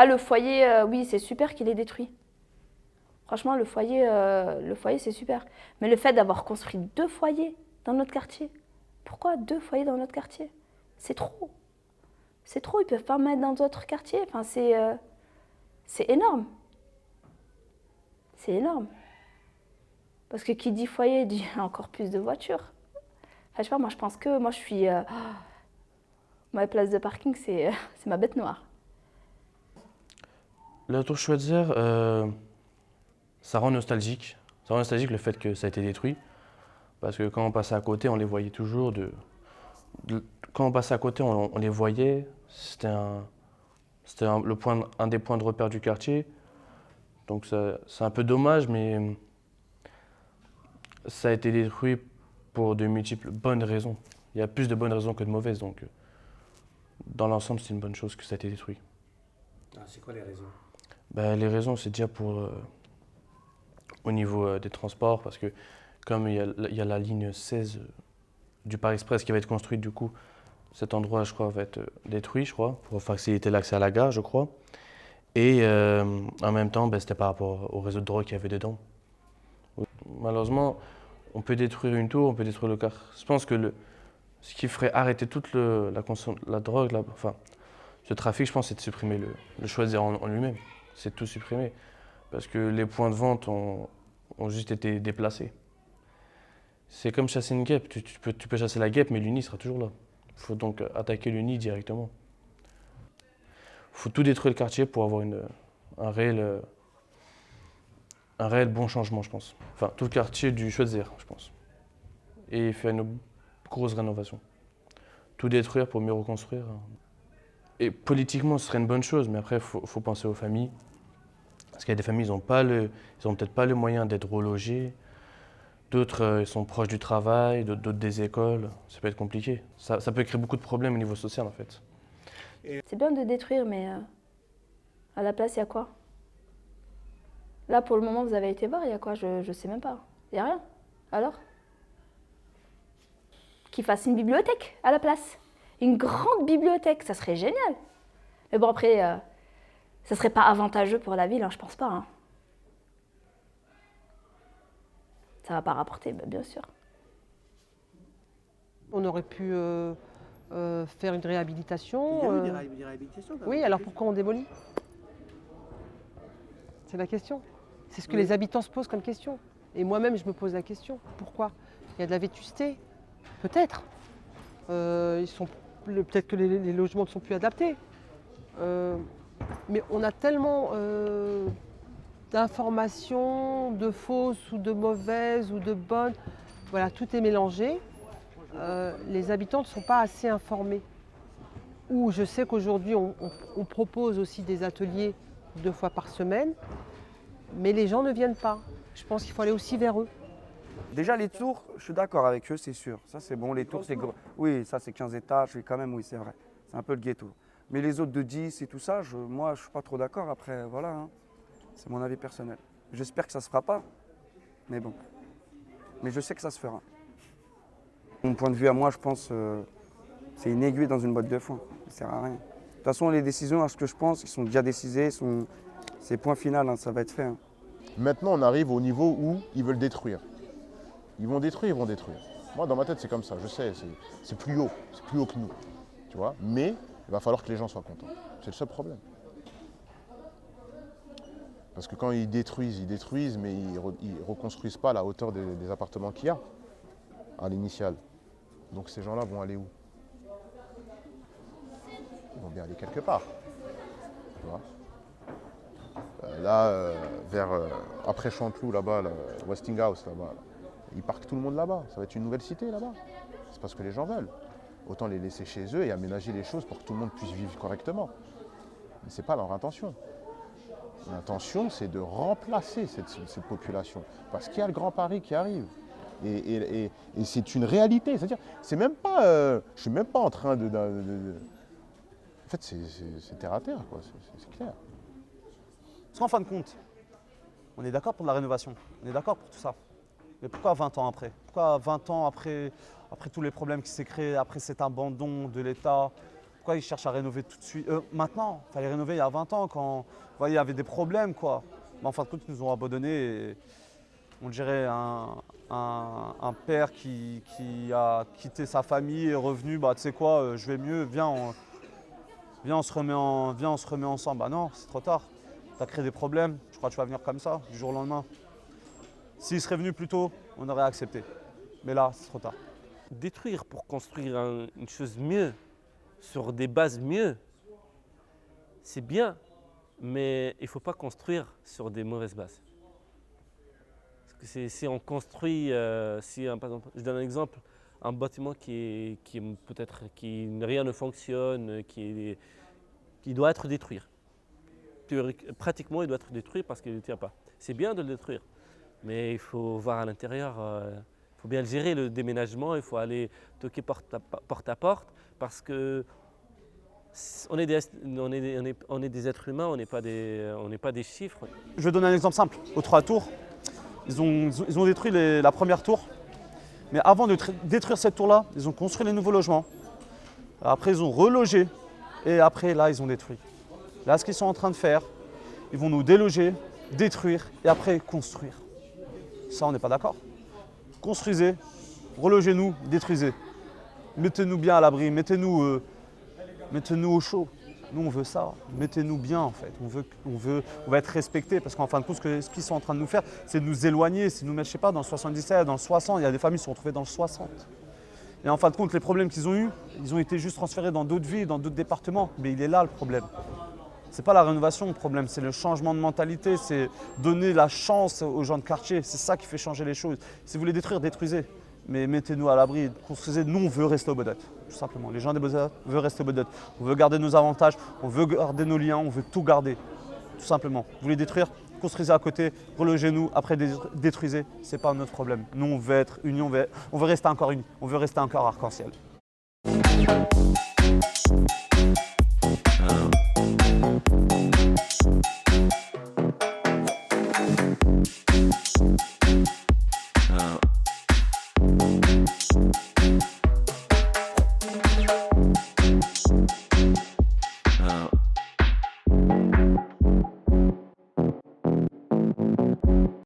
Ah, le foyer, oui, c'est super qu'il est détruit. Franchement, le foyer c'est super. Mais le fait d'avoir construit 2 foyers dans notre quartier, pourquoi 2 foyers dans notre quartier? C'est trop. C'est trop, ils peuvent pas mettre dans d'autres quartiers. Enfin, c'est énorme. C'est énorme. Parce que qui dit foyer dit encore plus de voitures. Enfin, je sais pas, moi je pense que moi je suis. Ma place de parking, c'est ma bête noire. La tour Schweitzer, ça rend nostalgique. Ça rend nostalgique le fait que ça a été détruit. Parce que quand on passait à côté, on les voyait toujours. Quand on passait à côté, on les voyait. C'était un des points de repère du quartier. Donc c'est un peu dommage, mais ça a été détruit pour de multiples bonnes raisons. Il y a plus de bonnes raisons que de mauvaises. Donc dans l'ensemble, c'est une bonne chose que ça a été détruit. Ah, c'est quoi les raisons? Les raisons, c'est déjà au niveau des transports, parce que comme il y a la ligne 16 du Paris Express qui va être construite, du coup, cet endroit, je crois, va être détruit, je crois, pour faciliter l'accès à la gare, je crois. Et en même temps, c'était par rapport au réseau de drogue qu'il y avait dedans. Malheureusement, on peut détruire une tour, on peut détruire le car. Je pense que ce qui ferait arrêter toute la drogue, ce trafic, je pense, c'est de supprimer le Schweitzer en lui-même. C'est de tout supprimer. Parce que les points de vente ont juste été déplacés. C'est comme chasser une guêpe. Tu peux chasser la guêpe, mais le nid sera toujours là. Il faut donc attaquer le nid directement. Il faut tout détruire le quartier pour avoir un réel bon changement, je pense. Enfin, tout le quartier du Schweitzer, je pense. Et faire une grosse rénovation. Tout détruire pour mieux reconstruire. Et politiquement, ce serait une bonne chose, mais après, il faut penser aux familles. Parce qu'il y a des familles, ils n'ont peut-être pas le moyen d'être relogés. D'autres, ils sont proches du travail, d'autres des écoles. Ça peut être compliqué. Ça peut créer beaucoup de problèmes au niveau social, en fait. C'est bien de détruire, mais à la place, il y a quoi? Là, pour le moment, vous avez été voir, il y a quoi? Je sais même pas. Il n'y a rien. Alors? Qu'ils fassent une bibliothèque à la place. Une grande bibliothèque, ça serait génial. Mais bon, après, ça serait pas avantageux pour la ville, hein, je pense pas. Hein. Ça va pas rapporter, bien sûr. On aurait pu faire une réhabilitation. Il y a eu des réhabilitations. Oui, alors pourquoi on démolit? C'est la question. C'est ce que les habitants se posent comme question. Et moi-même, je me pose la question. Pourquoi? Il y a de la vétusté? Peut-être. Peut-être que les logements ne sont plus adaptés. Mais on a tellement d'informations, de fausses ou de mauvaises ou de bonnes. Voilà, tout est mélangé. Les habitants ne sont pas assez informés. Ou je sais qu'aujourd'hui, on propose aussi des ateliers 2 fois par semaine, mais les gens ne viennent pas. Je pense qu'il faut aller aussi vers eux. Déjà, les tours, je suis d'accord avec eux, c'est sûr. Ça, c'est bon. Les tours, c'est gros. Oui, ça, c'est 15 étages. Oui, quand même, oui, c'est vrai. C'est un peu le ghetto. Mais les autres de 10 et tout ça, moi, je ne suis pas trop d'accord. Après, voilà. Hein. C'est mon avis personnel. J'espère que ça ne se fera pas. Mais bon. Mais je sais que ça se fera. Mon point de vue à moi, je pense, c'est une aiguille dans une boîte de foin. Ça ne sert à rien. De toute façon, les décisions, à ce que je pense, ils sont déjà décidées. C'est point final, hein, ça va être fait. Hein. Maintenant, on arrive au niveau où ils veulent détruire. Ils vont détruire. Moi, dans ma tête, c'est comme ça. Je sais, c'est plus haut que nous. Tu vois. Mais il va falloir que les gens soient contents. C'est le seul problème. Parce que quand ils détruisent, mais ils ne reconstruisent pas à la hauteur des appartements qu'il y a à l'initial. Donc ces gens-là vont aller où? Ils vont bien aller quelque part. Tu vois. Après Chanteloup, là-bas, Westinghouse, là-bas, ils parquent tout le monde là-bas. Ça va être une nouvelle cité là-bas. C'est parce que les gens veulent. Autant les laisser chez eux et aménager les choses pour que tout le monde puisse vivre correctement. Mais ce n'est pas leur intention. L'intention, c'est de remplacer cette population. Parce qu'il y a le Grand Paris qui arrive. Et c'est une réalité. C'est-à-dire, c'est même pas, je suis même pas en train En fait, c'est terre à terre, quoi. C'est clair. Parce qu'en fin de compte, on est d'accord pour la rénovation, on est d'accord pour tout ça. Mais pourquoi 20 ans après? Pourquoi 20 ans après tous les problèmes qui s'est créés, après cet abandon de l'État? Pourquoi ils cherchent à rénover tout de suite? Maintenant, il fallait rénover il y a 20 ans quand vous voyez, il y avait des problèmes, quoi. Mais en fin de compte, ils nous ont abandonnés. Et on dirait un père qui a quitté sa famille et est revenu, bah tu sais quoi, je vais mieux, viens, on se remet ensemble. Bah non, c'est trop tard. Tu as créé des problèmes, je crois que tu vas venir comme ça, du jour au lendemain. S'il serait venu plus tôt, on aurait accepté. Mais là, c'est trop tard. Détruire pour construire une chose mieux, sur des bases mieux, c'est bien, mais il ne faut pas construire sur des mauvaises bases. Parce que si on construit, par exemple, je donne un exemple, un bâtiment qui rien ne fonctionne, qui doit être détruit. Pratiquement, il doit être détruit parce qu'il ne tient pas. C'est bien de le détruire, mais il faut voir à l'intérieur, il faut bien gérer le déménagement, il faut aller toquer porte à porte parce que on est des êtres humains, on n'est pas des chiffres. Je vais donner un exemple simple. Aux 3 tours, ils ont détruit la première tour, mais avant de détruire cette tour-là, ils ont construit les nouveaux logements. Après, ils ont relogé et après, là, ils ont détruit. Là, ce qu'ils sont en train de faire, ils vont nous déloger, détruire et après construire. Ça, on n'est pas d'accord. Construisez, relogez-nous, détruisez. Mettez-nous bien à l'abri, mettez-nous au chaud. Nous, on veut ça. Mettez-nous bien, en fait. On va être respectés parce qu'en fin de compte, ce qu'ils sont en train de nous faire, c'est de nous éloigner, c'est de nous mettre, je sais pas, dans le 77, dans le 60. Il y a des familles qui sont retrouvées dans le 60. Et en fin de compte, les problèmes qu'ils ont eus, ils ont été juste transférés dans d'autres villes, dans d'autres départements. Mais il est là le problème. C'est pas la rénovation le problème, c'est le changement de mentalité, c'est donner la chance aux gens de quartier. C'est ça qui fait changer les choses. Si vous voulez détruire, détruisez. Mais mettez-nous à l'abri, construisez. Nous, on veut rester au Bodot, tout simplement. Les gens des Bodot veulent rester au Bodot. On veut garder nos avantages, on veut garder nos liens, on veut tout garder, tout simplement. Vous voulez détruire, construisez à côté, relogez-nous, après détruisez. C'est pas notre problème. Nous, on veut être unis, on veut rester encore unis, on veut rester encore arc-en-ciel.